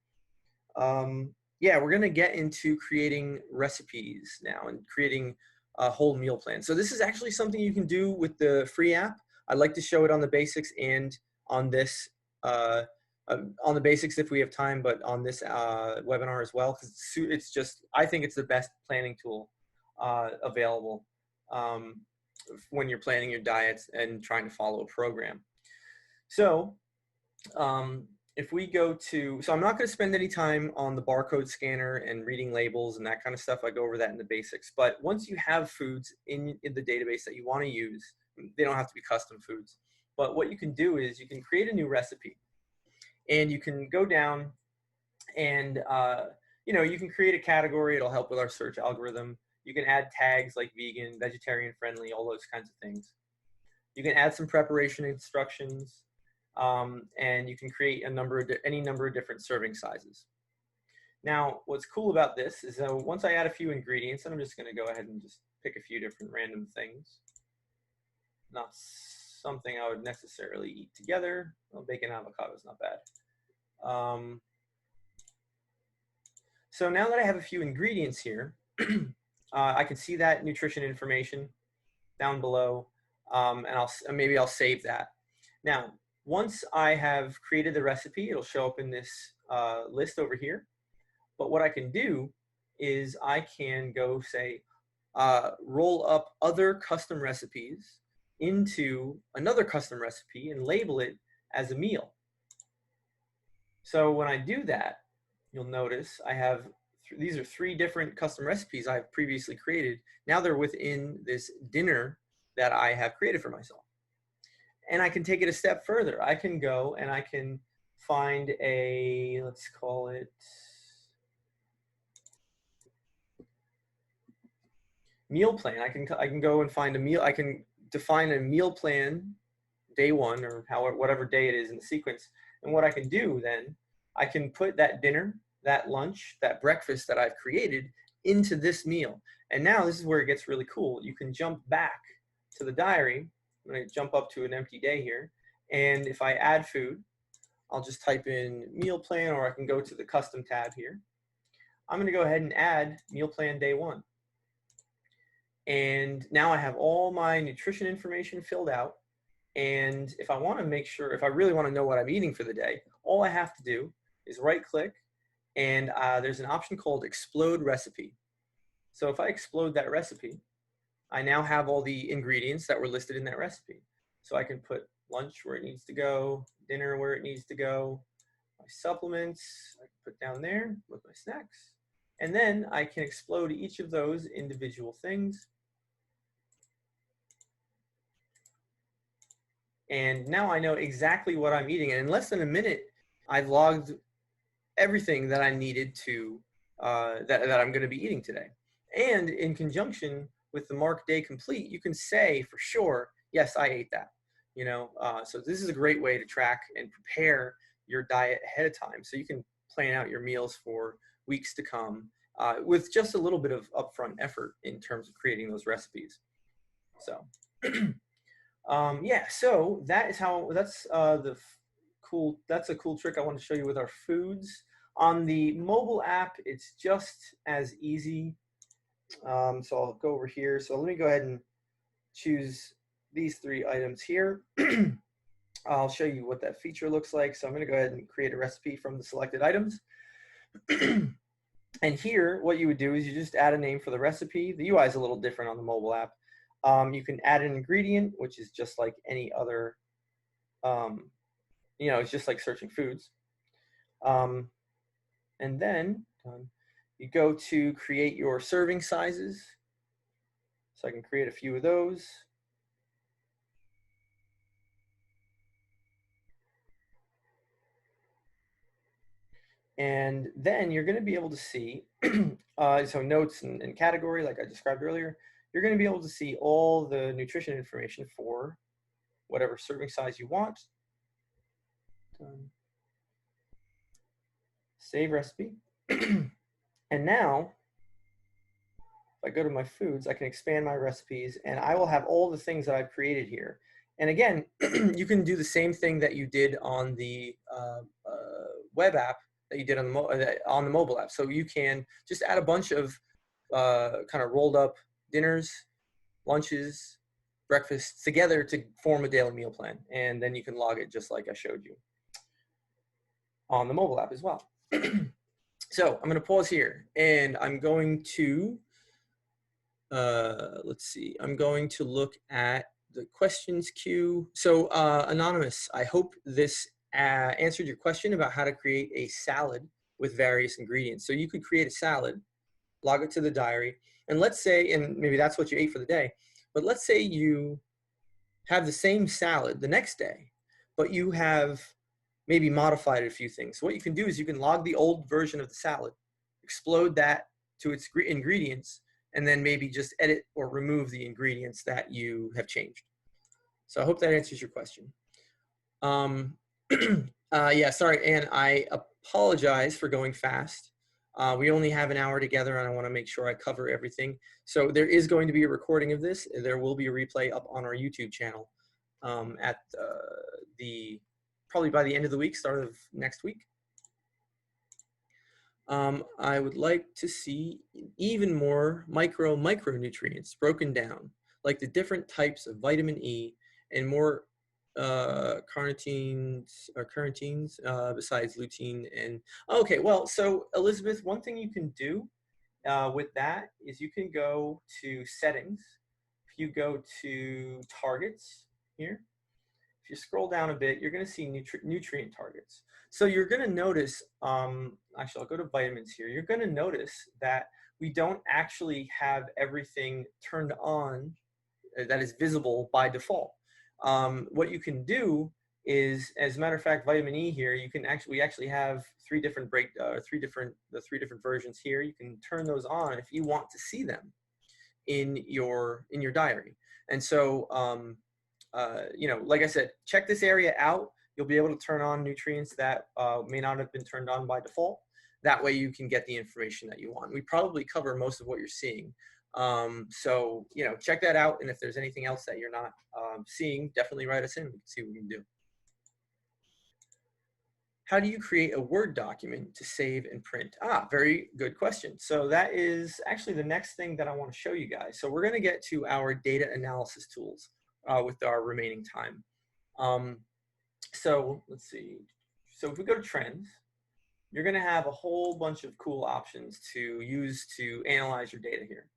Yeah, we're going to get into creating recipes now and creating a whole meal plan. So this is actually something you can do with the free app. I'd like to show it on the basics and on this, on the basics if we have time, but on this webinar as well, because it's just, I think it's the best planning tool available when you're planning your diets and trying to follow a program. So if we go to, so I'm not going to spend any time on the barcode scanner and reading labels and that kind of stuff. I go over that in the basics. But once you have foods in the database that you want to use, they don't have to be custom foods. But what you can do is you can create a new recipe, and you can go down and you can create a category. It'll help with our search algorithm. You can add tags like vegan, vegetarian friendly, all those kinds of things. You can add some preparation instructions. And you can create any number of different serving sizes. Now, what's cool about this is that once I add a few ingredients, and I'm just going to go ahead and just pick a few different random things. Not something I would necessarily eat together. Well, bacon avocado is not bad. So now that I have a few ingredients here, I can see that nutrition information down below, and maybe I'll save that. Now, once I have created the recipe, it'll show up in this list over here. But what I can do is I can go say, roll up other custom recipes into another custom recipe and label it as a meal. So when I do that, you'll notice I have, these are 3 different custom recipes I've previously created. Now they're within this dinner that I have created for myself. And I can take it a step further. I can go and I can find a, let's call it meal plan. I can go and find a meal. I can define a meal plan day 1 or however, whatever day it is in the sequence. And what I can do then, I can put that dinner, that lunch, that breakfast that I've created into this meal. And now this is where it gets really cool. You can jump back to the diary. I'm going to jump up to an empty day here. And if I add food, I'll just type in meal plan, or I can go to the custom tab here. I'm going to go ahead and add meal plan day 1. And now I have all my nutrition information filled out. And if I want to make sure, if I really want to know what I'm eating for the day, all I have to do is right click, and there's an option called explode recipe. So if I explode that recipe, I now have all the ingredients that were listed in that recipe. So I can put lunch where it needs to go, dinner where it needs to go, my supplements I can put down there with my snacks. And then I can explode each of those individual things. And now I know exactly what I'm eating. And in less than a minute, I've logged everything that I needed to, that I'm going to be eating today. And in conjunction with the mark day complete, you can say for sure, yes, I ate that. You know, so this is a great way to track and prepare your diet ahead of time, so you can plan out your meals for weeks to come with just a little bit of upfront effort in terms of creating those recipes. So. Yeah, so that is how, that's that's a cool trick I want to show you with our foods. On the mobile app, it's just as easy. So I'll go over here. So let me go ahead and choose these 3 items here. I'll show you what that feature looks like. So I'm going to go ahead and create a recipe from the selected items. And here, what you would do is you just add a name for the recipe. The UI is a little different on the mobile app. You can add an ingredient, which is just like any other, you know, it's just like searching foods. And then you go to create your serving sizes. So I can create a few of those. And then you're going to be able to see, so notes and category, like I described earlier, you're going to be able to see all the nutrition information for whatever serving size you want. Save recipe. And now, if I go to my foods, I can expand my recipes, and I will have all the things that I've created here. And again, you can do the same thing that you did on the web app that you did on the mobile app. So you can just add a bunch of kind of rolled up dinners, lunches, breakfasts together to form a daily meal plan. And then you can log it just like I showed you on the mobile app as well. So I'm going to pause here, and I'm going to, let's see, I'm going to look at the questions queue. So Anonymous, I hope this answered your question about how to create a salad with various ingredients. So you could create a salad, log it to the diary, and let's say, and maybe that's what you ate for the day, but let's say you have the same salad the next day, but you have maybe modified a few things. So what you can do is you can log the old version of the salad, explode that to its ingredients, and then maybe just edit or remove the ingredients that you have changed. So I hope that answers your question. Yeah, sorry, and I apologize for going fast. We only have an hour together, and I want to make sure I cover everything. So there is going to be a recording of this. There will be a replay up on our YouTube channel at probably by the end of the week, start of next week. I would like to see even more micronutrients broken down, like the different types of vitamin E and more carnitines besides lutein. And okay, well, so Elizabeth, one thing you can do with that is you can go to settings. If you go to targets here, if you scroll down a bit, you're going to see nutrient targets. So you're going to notice, actually, I'll go to vitamins here. You're going to notice that we don't actually have everything turned on that is visible by default. What you can do is, as a matter of fact, vitamin E here, you can actually, we actually have three different the three different versions here. You can turn those on if you want to see them in your diary. And so, you know, like I said, check this area out. You'll be able to turn on nutrients that may not have been turned on by default. That way you can get the information that you want. We probably cover most of what you're seeing. So, you know, check that out. And if there's anything else that you're not seeing, definitely write us in. We can see what we can do. How do you create a Word document to save and print? Very good question. So that is actually the next thing that I want to show you guys. So we're going to get to our data analysis tools with our remaining time. So let's see. So if we go to trends, you're going to have a whole bunch of cool options to use to analyze your data here.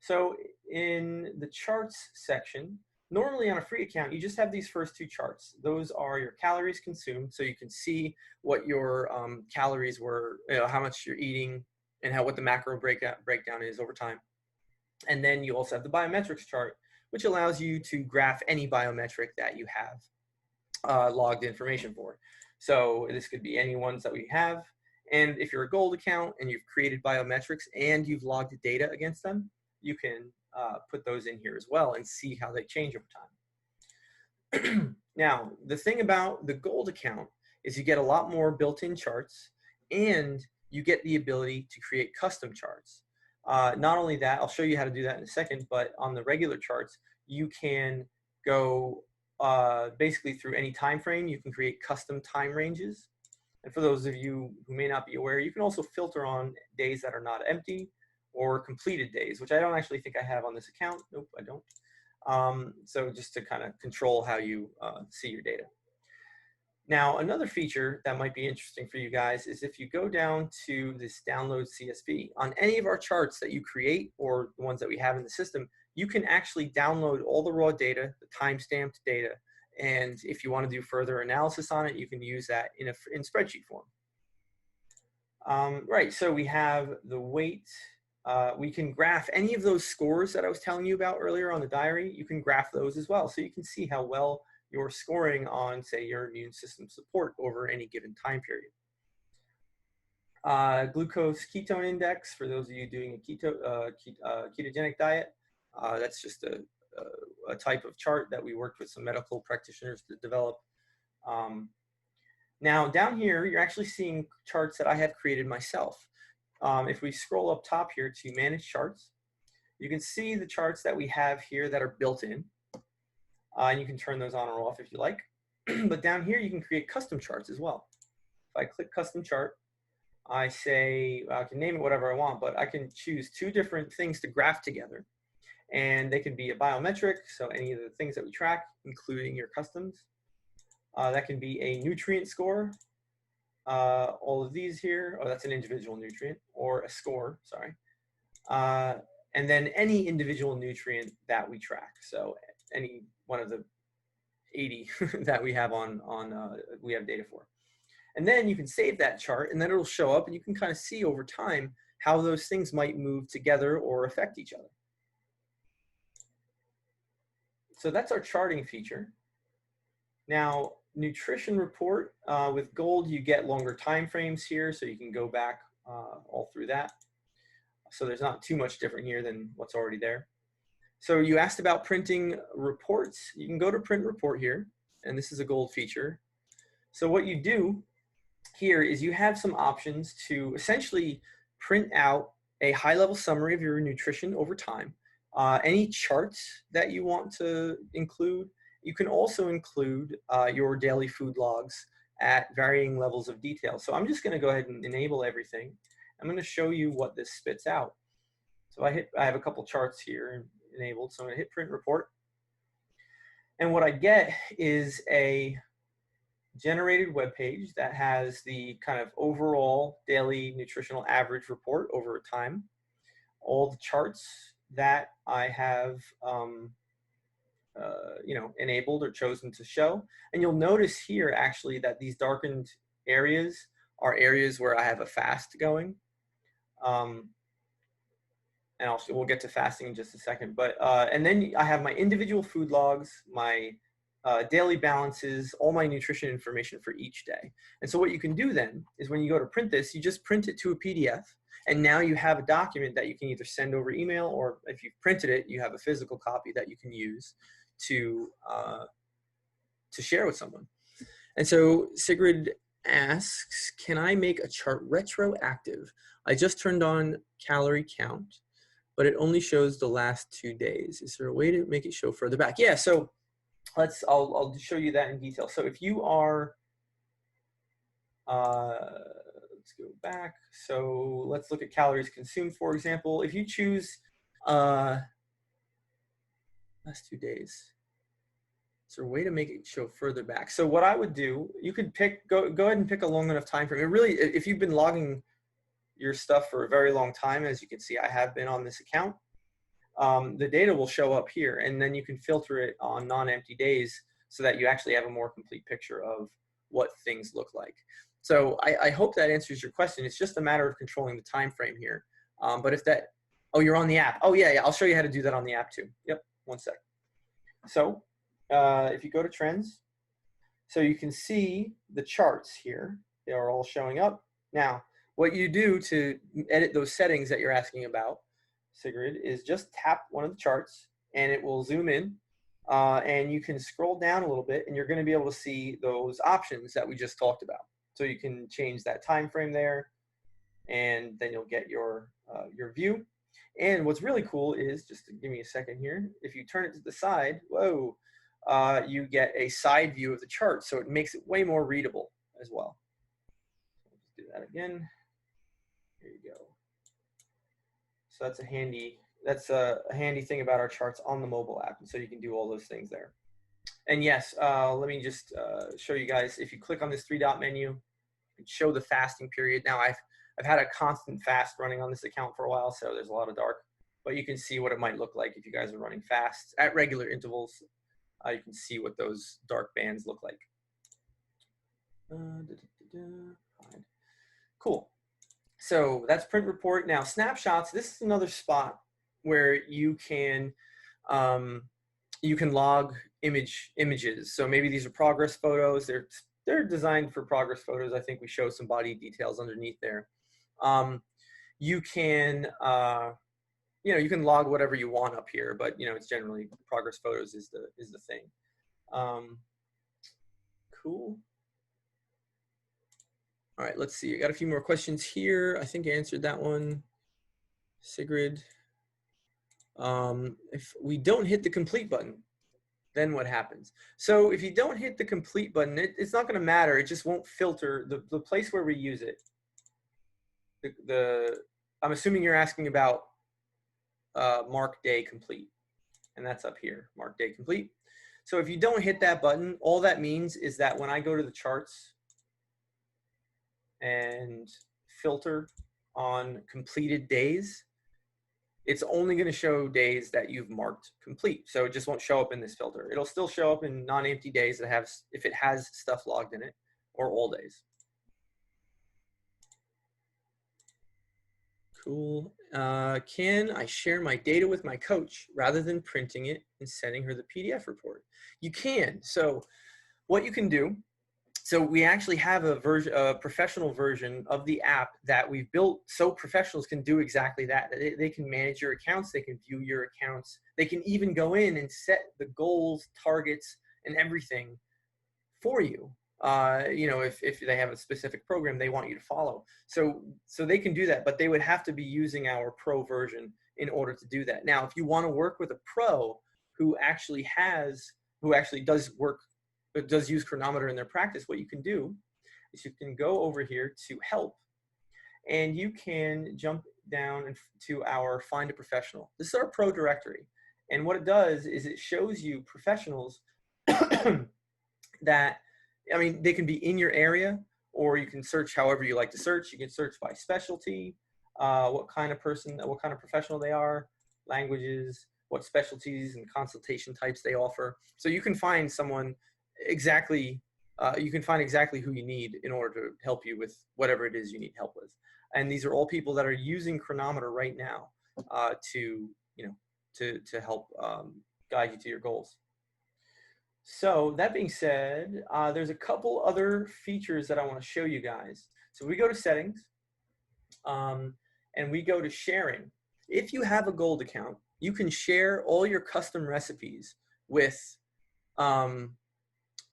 So in the charts section, normally on a free account, you just have these first two charts. Those are your calories consumed, so you can see what your calories were, you know, how much you're eating, and what the macro breakdown is over time. And then you also have the biometrics chart, which allows you to graph any biometric that you have logged information for. So this could be any ones that we have. And if you're a gold account and you've created biometrics and you've logged data against them, you can put those in here as well and see how they change over time. Now, the thing about the gold account is you get a lot more built-in charts, and you get the ability to create custom charts. Not only that, I'll show you how to do that in a second, but on the regular charts, you can go basically through any time frame. You can create custom time ranges. And for those of you who may not be aware, you can also filter on days that are not empty or completed days, which I don't actually think I have on this account. Nope, I don't. So just to kind of control how you see your data. Now, another feature that might be interesting for you guys is if you go down to this download CSV, on any of our charts that you create or the ones that we have in the system, you can actually download all the raw data, the time-stamped data, and if you want to do further analysis on it, you can use that in spreadsheet form. Right, so we have the weight. We can graph any of those scores that I was telling you about earlier on the diary. You can graph those as well, so you can see how well you're scoring on, say, your immune system support over any given time period. Glucose ketone index, for those of you doing a ketogenic diet, that's just a type of chart that we worked with some medical practitioners to develop. Now down here, you're actually seeing charts that I have created myself. If we scroll up top here to manage charts, you can see the charts that we have here that are built in. And you can turn those on or off if you like. But down here, you can create custom charts as well. If I click custom chart, I say, I can name it whatever I want, but I can choose two different things to graph together. And they can be a biometric, so any of the things that we track, including your customs. That can be a nutrient score. All of these here, oh, that's an individual nutrient, or a score, sorry. And then any individual nutrient that we track. So any one of the 80 that we have we have data for. And then you can save that chart, and then it'll show up, and you can kind of see over time how those things might move together or affect each other. So that's our charting feature. Now, nutrition report, with gold, you get longer time frames here, so you can go back all through that. So there's not too much different here than what's already there. So you asked about printing reports. You can go to print report here, and this is a gold feature. So what you do here is you have some options to essentially print out a high-level summary of your nutrition over time, any charts that you want to include. You can also include your daily food logs at varying levels of detail. So I'm just going to go ahead and enable everything. I'm going to show you what this spits out. So I have a couple charts here enabled. So I'm going to hit print report. And what I get is a generated web page that has the kind of overall daily nutritional average report over time, all the charts that I have enabled or chosen to show. And you'll notice here actually that these darkened areas are areas where I have a fast going. And we'll get to fasting in just a second. But and then I have my individual food logs, my daily balances, all my nutrition information for each day. And so what you can do then is when you go to print this, you just print it to a PDF. And now you have a document that you can either send over email, or if you've printed it, you have a physical copy that you can use to share with someone. And so Sigrid asks, can I make a chart retroactive? I just turned on calorie count, but it only shows the last 2 days. Is there a way to make it show further back? Yeah, so I'll show you that in detail. So if you are, let's go back. So let's look at calories consumed, for example. If you choose last 2 days, is there a way to make it show further back? So what I would do, you could go ahead and pick a long enough time frame. It really, if you've been logging your stuff for a very long time, as you can see, I have been on this account, the data will show up here, and then you can filter it on non-empty days so that you actually have a more complete picture of what things look like. So I hope that answers your question. It's just a matter of controlling the time frame here. But if that, oh, you're on the app. Oh yeah, I'll show you how to do that on the app too. Yep, one sec. So if you go to trends, so you can see the charts here. They are all showing up. Now, what you do to edit those settings that you're asking about, Sigrid, is just tap one of the charts and it will zoom in, and you can scroll down a little bit and you're going to be able to see those options that we just talked about. So you can change that time frame there, and then you'll get your view. And what's really cool is, just to give me a second here, if you turn it to the side, whoa, you get a side view of the chart, so it makes it way more readable as well. Let's do that again. Here you go. So that's a handy thing about our charts on the mobile app, and so you can do all those things there. And yes, let me just show you guys. If you click on this 3-dot menu, you can show the fasting period. Now I've had a constant fast running on this account for a while, so there's a lot of dark, but you can see what it might look like if you guys are running fasts at regular intervals. You can see what those dark bands look like. Cool. So that's print report. Now snapshots, this is another spot where you can log images. So maybe these are progress photos. They're designed for progress photos. I think we show some body details underneath there. You can you can log whatever you want up here, but it's generally progress photos is the thing. Cool. All right, let's see. I got a few more questions here. I think I answered that one, Sigrid. If we don't hit the complete button, then what happens? So if you don't hit the complete button, it's not going to matter. It just won't filter the place where we use it. I'm assuming you're asking about mark day complete, and that's up here, mark day complete. So if you don't hit that button, all that means is that when I go to the charts and filter on completed days, it's only going to show days that you've marked complete. So it just won't show up in this filter. It'll still show up in non-empty days that have, if it has stuff logged in it, or all days. Cool. Can I share my data with my coach rather than printing it and sending her the PDF report? You can. So what you can do, so we actually have a professional version of the app that we've built so professionals can do exactly that. They can manage your accounts, they can view your accounts, they can even go in and set the goals, targets, and everything for you. If they have a specific program they want you to follow. So they can do that, but they would have to be using our pro version in order to do that. Now, if you want to work with a pro who actually does use Cronometer in their practice, what you can do is you can go over here to help, and you can jump down to our find a professional. This is our pro directory. And what it does is it shows you professionals that, they can be in your area, or you can search however you like to search. You can search by specialty, what kind of professional they are, languages, what specialties and consultation types they offer. So you can find someone exactly you can find exactly who you need in order to help you with whatever it is you need help with. And these are all people that are using Cronometer right now to, you know, to help guide you to your goals. So that being said, there's a couple other features that I want to show you guys. So we go to settings and we go to sharing. If you have a gold account, you can share all your custom recipes with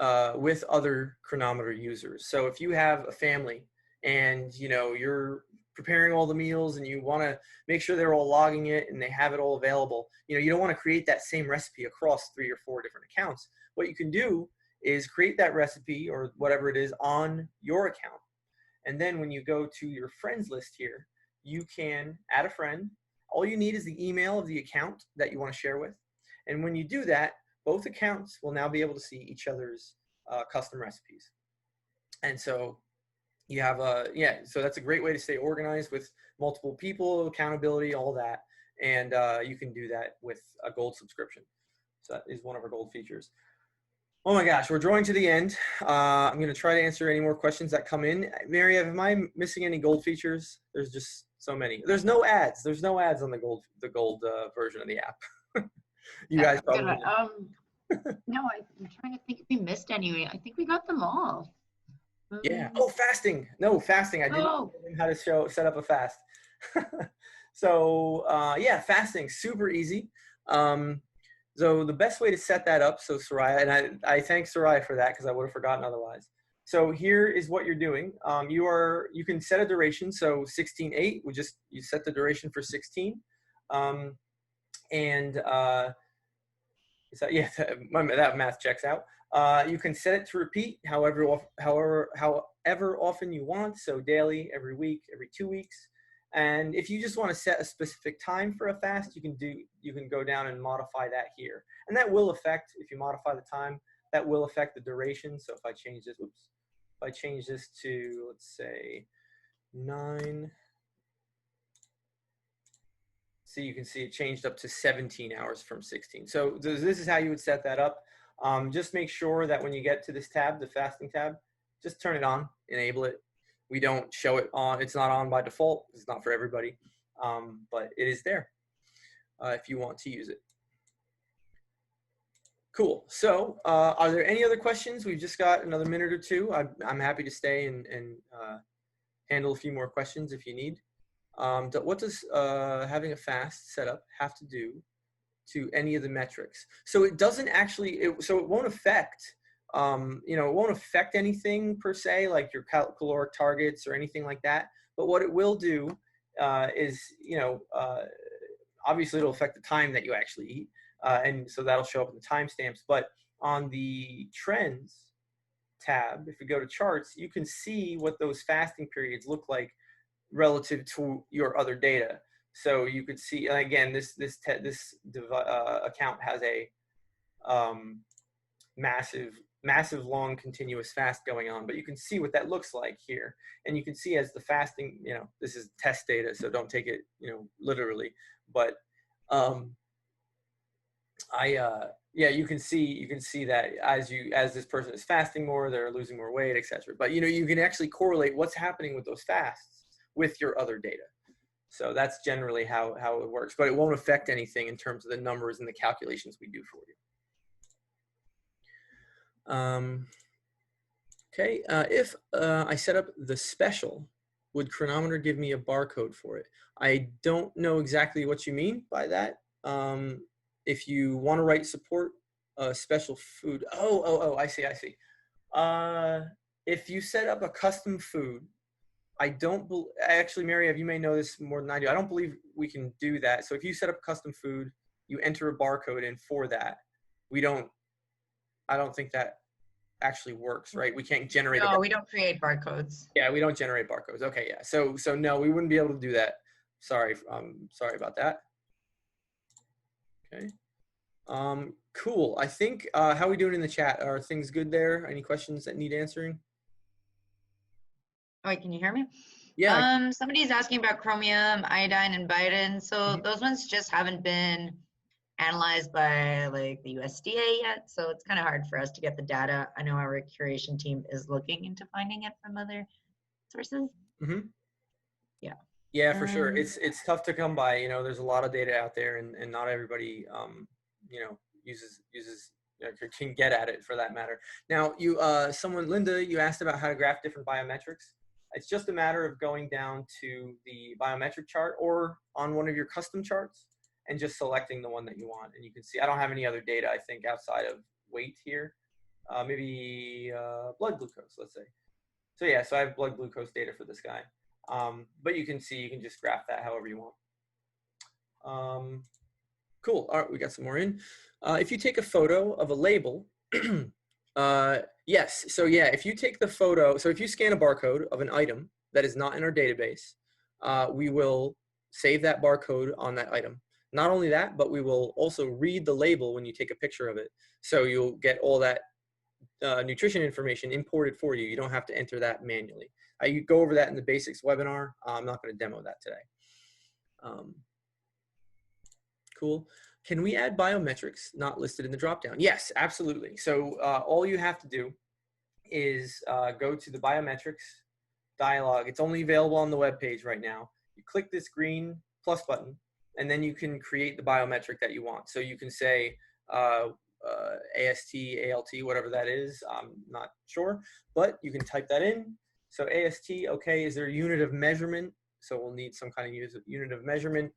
other Cronometer users. So if you have a family and you know you're preparing all the meals and you want to make sure they're all logging it and they have it all available, you know, you don't want to create that same recipe across 3 or 4 different accounts. What you can do is create that recipe or whatever it is on your account. And then when you go to your friends list here, you can add a friend. All you need is the email of the account that you want to share with. And when you do that, both accounts will now be able to see each other's custom recipes. And so you have so that's a great way to stay organized with multiple people, accountability, all that. And you can do that with a gold subscription. So that is one of our gold features. Oh my gosh, we're drawing to the end. I'm going to try to answer any more questions that come in. Mary, am I missing any gold features? There's just so many. There's no ads. There's no ads on the gold version of the app. You guys probably. No, I'm trying to think if we missed any. I think we got them all. Yeah. Oh, fasting. No, fasting. I didn't know how to set up a fast. So yeah, fasting, super easy. So the best way to set that up, so Soraya, and I thank Soraya for that because I would have forgotten otherwise. So here is what you're doing. You can set a duration. So 16:8, you set the duration for 16. So yeah, that math checks out. You can set it to repeat however often you want. So daily, every week, every 2 weeks. And if you just want to set a specific time for a fast, you can go down and modify that here. And that will affect, if you modify the time, that will affect the duration. So if I change this, if I change this to, let's say 9, so you can see it changed up to 17 hours from 16. So this is how you would set that up. Just make sure that when you get to this tab, the fasting tab, just turn it on, enable it. We don't show it on, it's not on by default. It's not for everybody, but it is there if you want to use it. Cool. So are there any other questions? We've just got another minute or two. I'm happy to stay and handle a few more questions if you need. What does having a fast setup have to do to any of the metrics? So it doesn't actually, so it won't affect, it won't affect anything per se, like your caloric targets or anything like that. But what it will do is, obviously it'll affect the time that you actually eat. And so that'll show up in the timestamps. But on the trends tab, if you go to charts, you can see what those fasting periods look like relative to your other data. So you could see, again, this account has a massive long continuous fast going on, but you can see what that looks like here. And you can see as the fasting, this is test data, so don't take it, literally, but you can see that as this person is fasting more, they're losing more weight, etc. But you can actually correlate what's happening with those fasts with your other data. So that's generally how it works, but it won't affect anything in terms of the numbers and the calculations we do for you. Okay, if I set up the special, would Cronometer give me a barcode for it? I don't know exactly what you mean by that. If you want to write support special food, I see. If you set up a custom food, actually, Mary, you may know this more than I do. I don't believe we can do that. So if you set up custom food, you enter a barcode in for that. I don't think that actually works, right? We can't generate. No, we don't create barcodes. Yeah, we don't generate barcodes. Okay, yeah. So no, we wouldn't be able to do that. Sorry about that. Okay. Cool. I think, how are we doing in the chat? Are things good there? Any questions that need answering? Oh, wait, can you hear me? Yeah. Somebody's asking about chromium, iodine, and biotin. So those ones just haven't been analyzed by like the USDA yet, so it's kind of hard for us to get the data. I know our curation team is looking into finding it from other sources. Mm-hmm. Yeah. Yeah, for sure. It's tough to come by. You know, there's a lot of data out there, and not everybody, you know, uses can get at it for that matter. Now, Linda, you asked about how to graph different biometrics. It's just a matter of going down to the biometric chart or on one of your custom charts and just selecting the one that you want. And you can see I don't have any other data, I think, outside of weight here. Maybe blood glucose, let's say. So yeah, so I have blood glucose data for this guy. But you can see, you can just graph that however you want. Cool. All right, we got some more in. If you take a photo of a label, yes. So yeah, if you take the photo, so if you scan a barcode of an item that is not in our database, we will save that barcode on that item. Not only that, but we will also read the label when you take a picture of it. So you'll get all that nutrition information imported for you. You don't have to enter that manually. You go over that in the basics webinar. I'm not going to demo that today. Cool. Can we add biometrics not listed in the dropdown? Yes, absolutely. So all you have to do is go to the biometrics dialog. It's only available on the web page right now. You click this green plus button, and then you can create the biometric that you want. So you can say AST, ALT, whatever that is. I'm not sure, but you can type that in. So AST, okay, is there a unit of measurement? So we'll need some kind of unit of measurement.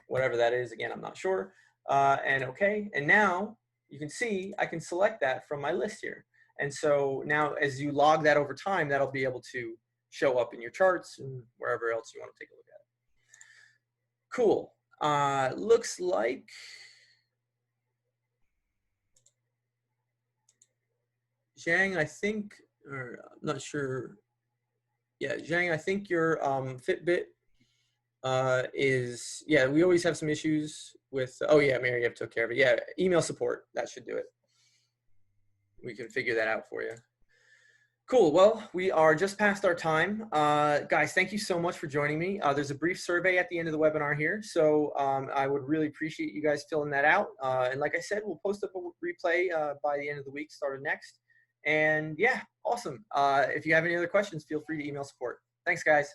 Whatever that is, again, I'm not sure. And okay, and now you can see I can select that from my list here. And so now as you log that over time, that'll be able to show up in your charts and wherever else you want to take a look at it. Cool. Looks like Zhang, I think, or I'm not sure. Yeah, Zhang, I think your Fitbit is, yeah, we always have some issues with, oh yeah, Mary, you took care of it. Yeah, email support, that should do it. We can figure that out for you. Cool, well, we are just past our time. Guys, thank you so much for joining me. There's a brief survey at the end of the webinar here, so I would really appreciate you guys filling that out. And like I said, we'll post up a replay by the end of the week, started next. And yeah, awesome. If you have any other questions, feel free to email support. Thanks, guys.